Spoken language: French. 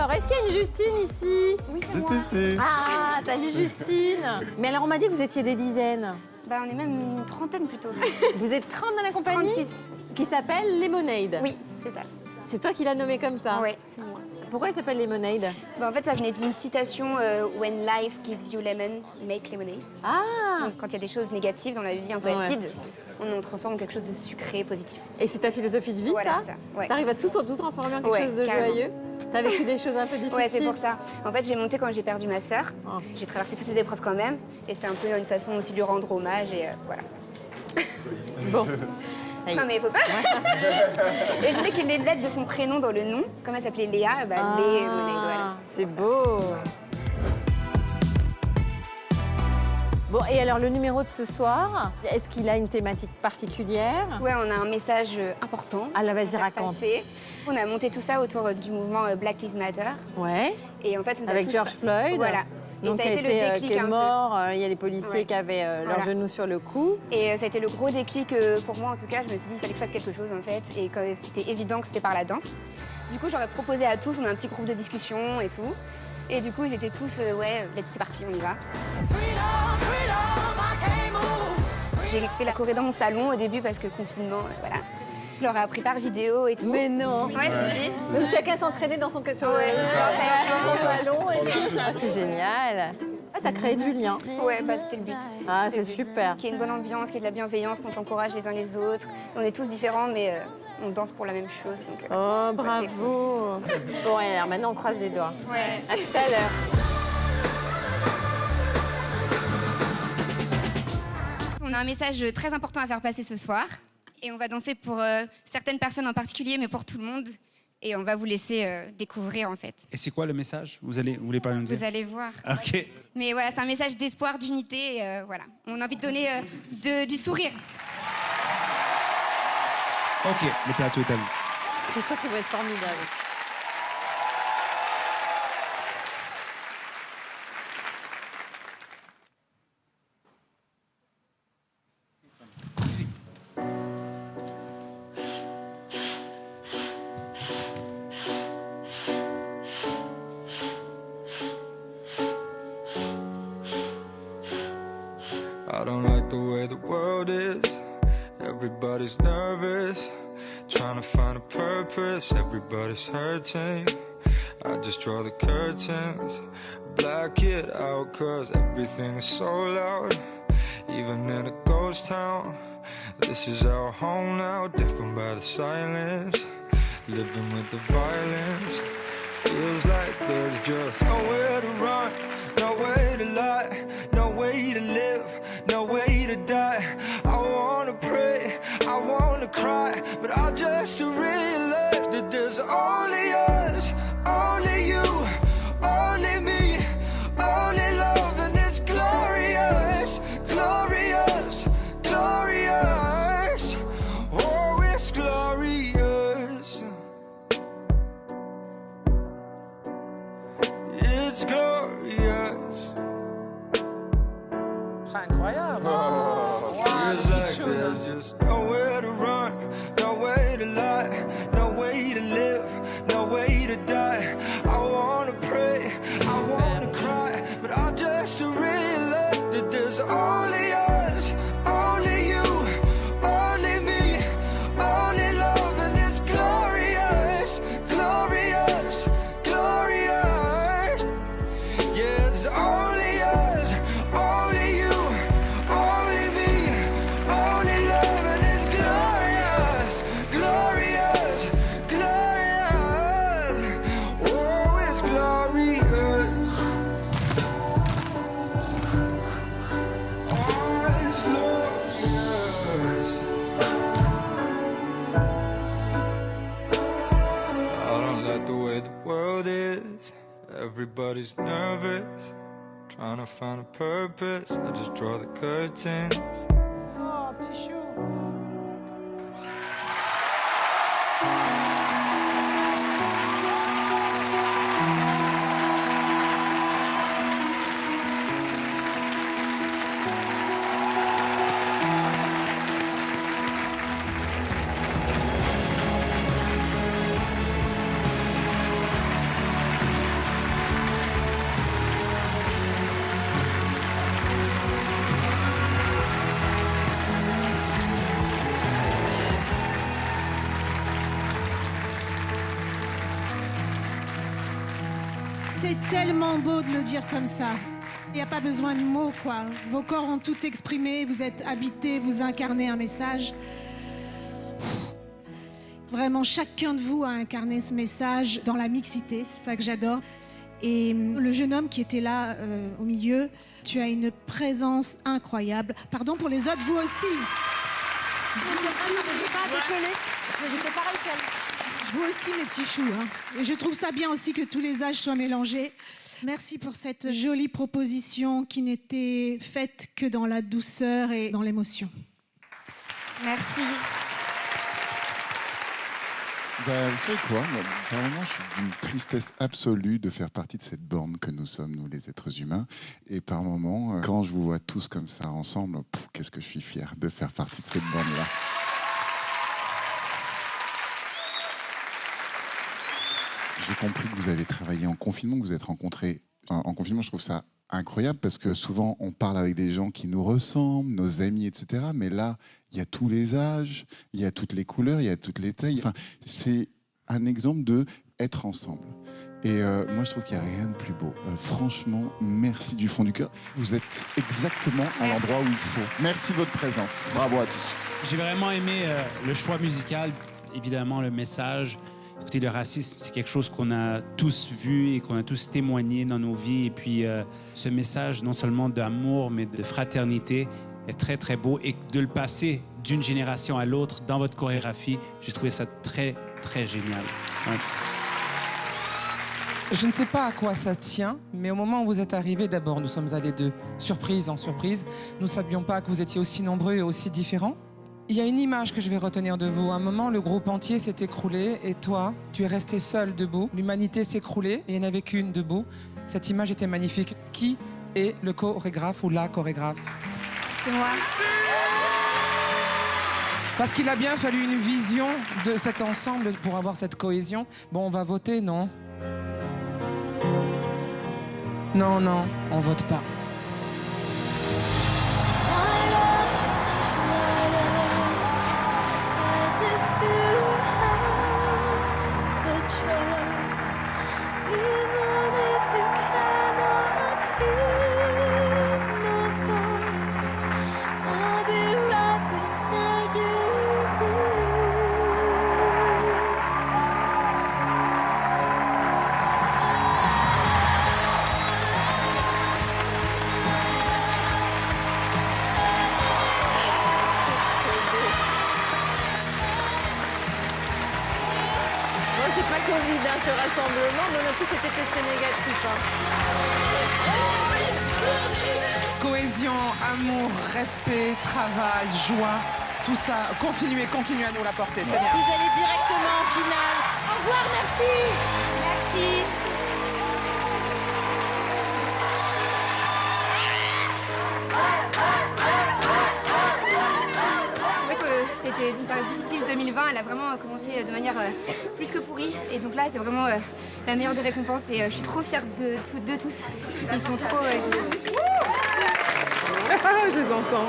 Alors, est-ce qu'il y a une Justine ici? Oui, c'est moi. Ah, salut Justine. Mais alors, on m'a dit que vous étiez des dizaines. Bah, on est même une trentaine plutôt. Vous êtes 30 dans la compagnie? 36. Qui s'appelle Lemonade. Oui, c'est ça. C'est toi qui l'as nommé comme ça? Oui, c'est moi. Pourquoi il s'appelle Lemonade? Bah, en fait, ça venait d'une citation When life gives you lemon, make lemonade. Ah. Donc, quand il y a des choses négatives dans la vie un peu Ouais. acides, on en transforme en quelque chose de sucré, positif. Et c'est ta philosophie de vie, Voilà, ça? c'est ça, ouais. T'arrives à tout transformer en quelque Ouais, chose de carrément. joyeux? T'as vécu des choses un peu difficiles? Ouais, c'est pour ça. En fait, j'ai monté quand j'ai perdu ma sœur. Oh. J'ai traversé toutes ces épreuves quand même. Et c'était un peu une façon aussi de lui rendre hommage. Et voilà. Bon. Aïe. Non, mais il faut pas. Et je voulais qu'il ait les lettres de son prénom dans le nom. Comme elle s'appelait Léa, bah, Lemonade, voilà. C'est beau. Bon, et alors le numéro de ce soir, est-ce qu'il a une thématique particulière? Ouais, on a un message important. Ah là, vas-y, à faire raconte. passer. On a monté tout ça autour du mouvement Black Lives Matter. Ouais. Et en fait, on a Avec tous- George Floyd. Voilà. Donc, et ça a été le déclic qui est un peu. mort, il y a les policiers Ouais. qui avaient leurs Voilà. genoux sur le cou. Et ça a été le gros déclic pour moi, en tout cas. Je me suis dit qu'il fallait que je fasse quelque chose, en fait. Et quand c'était évident que c'était par la danse. Du coup, j'aurais proposé à tous, on a un petit groupe de discussion et tout. Et du coup, ils étaient tous, ouais, c'est parti, on y va. J'ai fait la choré dans mon salon au début parce que confinement, voilà. Je leur ai appris par vidéo et tout. Mais non. Ouais, si. Donc chacun s'entraînait dans son, Ouais, dans son salon. Et tout. Ah, c'est génial. Ah, t'as créé du lien. Ouais, bah c'était le but. Ah, c'est le but. super. Qu'il y ait une bonne ambiance, qu'il y ait de la bienveillance, qu'on s'encourage les uns les autres. On est tous différents, mais on danse pour la même chose. Donc, Oh, c'est bravo. Bon, alors maintenant, on croise les doigts. cool. Ouais. À tout à l'heure. On a un message très important à faire passer ce soir. Et on va danser pour certaines personnes en particulier, mais pour tout le monde. Et on va vous laisser découvrir, en fait. Et c'est quoi le message? Vous voulez pas nous dire? Vous allez voir. Ok. Mais voilà, c'est un message d'espoir, d'unité. Et, voilà. On a envie de donner du sourire. Ok, le plateau est à vous. Je suis sûre qu'il va être formidable. I don't like the way the world is. Everybody's nervous, trying to find a purpose. Everybody's hurting. I just draw the curtains, black it out, cause everything is so loud. Even in a ghost town, this is our home now. Deafened by the silence, living with the violence. Feels like there's just nowhere to run, no way to lie, no way to live, no way to die. I wanna pray, I wanna cry, but I just realized that there's only us, only you, only me, only love, and it's glorious, glorious, glorious. Oh, it's glorious. It's glorious. Feels like there's just nowhere to run, no way to lie, no way to live, no way to die. I wanna pray, I wanna cry, but I just realized that there's only us, only you, only me, only love, and it's glorious, glorious, glorious. Yeah, it's only us, only you, only me, only love, and it's glorious, glorious, glorious. Oh, it's glorious. Oh, it's glorious. I don't like the way the world is. Everybody's nervous, trying to find a purpose. I just draw the curtains. Oh, petit chou. C'est tellement beau de le dire comme ça. Il n'y a pas besoin de mots, quoi. Vos corps ont tout exprimé, vous êtes habités, vous incarnez un message. Vraiment, chacun de vous a incarné ce message dans la mixité, c'est ça que j'adore. Et le jeune homme qui était là au milieu, tu as une présence incroyable. Pardon pour les autres, vous aussi. Vous aussi, mes petits choux. Hein. Et je trouve ça bien aussi que tous les âges soient mélangés. Merci pour cette jolie proposition qui n'était faite que dans la douceur et dans l'émotion. Merci. Vous savez quoi? Vraiment, je suis d'une tristesse absolue de faire partie de cette borne que nous sommes, nous les êtres humains. Et par moments, quand je vous vois tous comme ça ensemble, qu'est-ce que je suis fier de faire partie de cette borne-là. J'ai compris que vous avez travaillé en confinement, que vous êtes rencontrés en confinement. Je trouve ça incroyable parce que souvent, on parle avec des gens qui nous ressemblent, nos amis, etc. Mais là, il y a tous les âges, il y a toutes les couleurs, il y a toutes les tailles. Enfin, c'est un exemple de être ensemble. Et moi, je trouve qu'il n'y a rien de plus beau. Franchement, merci du fond du cœur. Vous êtes exactement à l'endroit où il faut. Merci de votre présence. Bravo à tous. J'ai vraiment aimé le choix musical, évidemment le message. Écoutez, le racisme, c'est quelque chose qu'on a tous vu et qu'on a tous témoigné dans nos vies. Et puis, ce message, non seulement d'amour, mais de fraternité, est très, très beau. Et de le passer d'une génération à l'autre dans votre chorégraphie, j'ai trouvé ça très, très génial. Ouais. Je ne sais pas à quoi ça tient, mais au moment où vous êtes arrivés, d'abord, nous sommes allés de surprise en surprise. Nous ne savions pas que vous étiez aussi nombreux et aussi différents. Il y a une image que je vais retenir de vous. À un moment, le groupe entier s'est écroulé et toi, tu es resté seul debout. L'humanité s'est écroulée et il n'y en avait qu'une debout. Cette image était magnifique. Qui est le chorégraphe ou la chorégraphe? C'est moi. Parce qu'il a bien fallu une vision de cet ensemble pour avoir cette cohésion. Bon, on va voter, non? Non, non, on vote pas. C'est pas Covid, hein, ce rassemblement, mais on a tous été testés négatifs. Hein. Cohésion, amour, respect, travail, joie, tout ça. Continuez à nous l'apporter, c'est bien. Vous allez directement en finale. Au revoir, merci. Merci. C'est vrai que c'était une période difficile 2020. Elle a vraiment commencé de manière plus que pourrie. Et donc là, c'est vraiment la meilleure des récompenses. Et je suis trop fière de tous. Ils sont trop... Je les entends.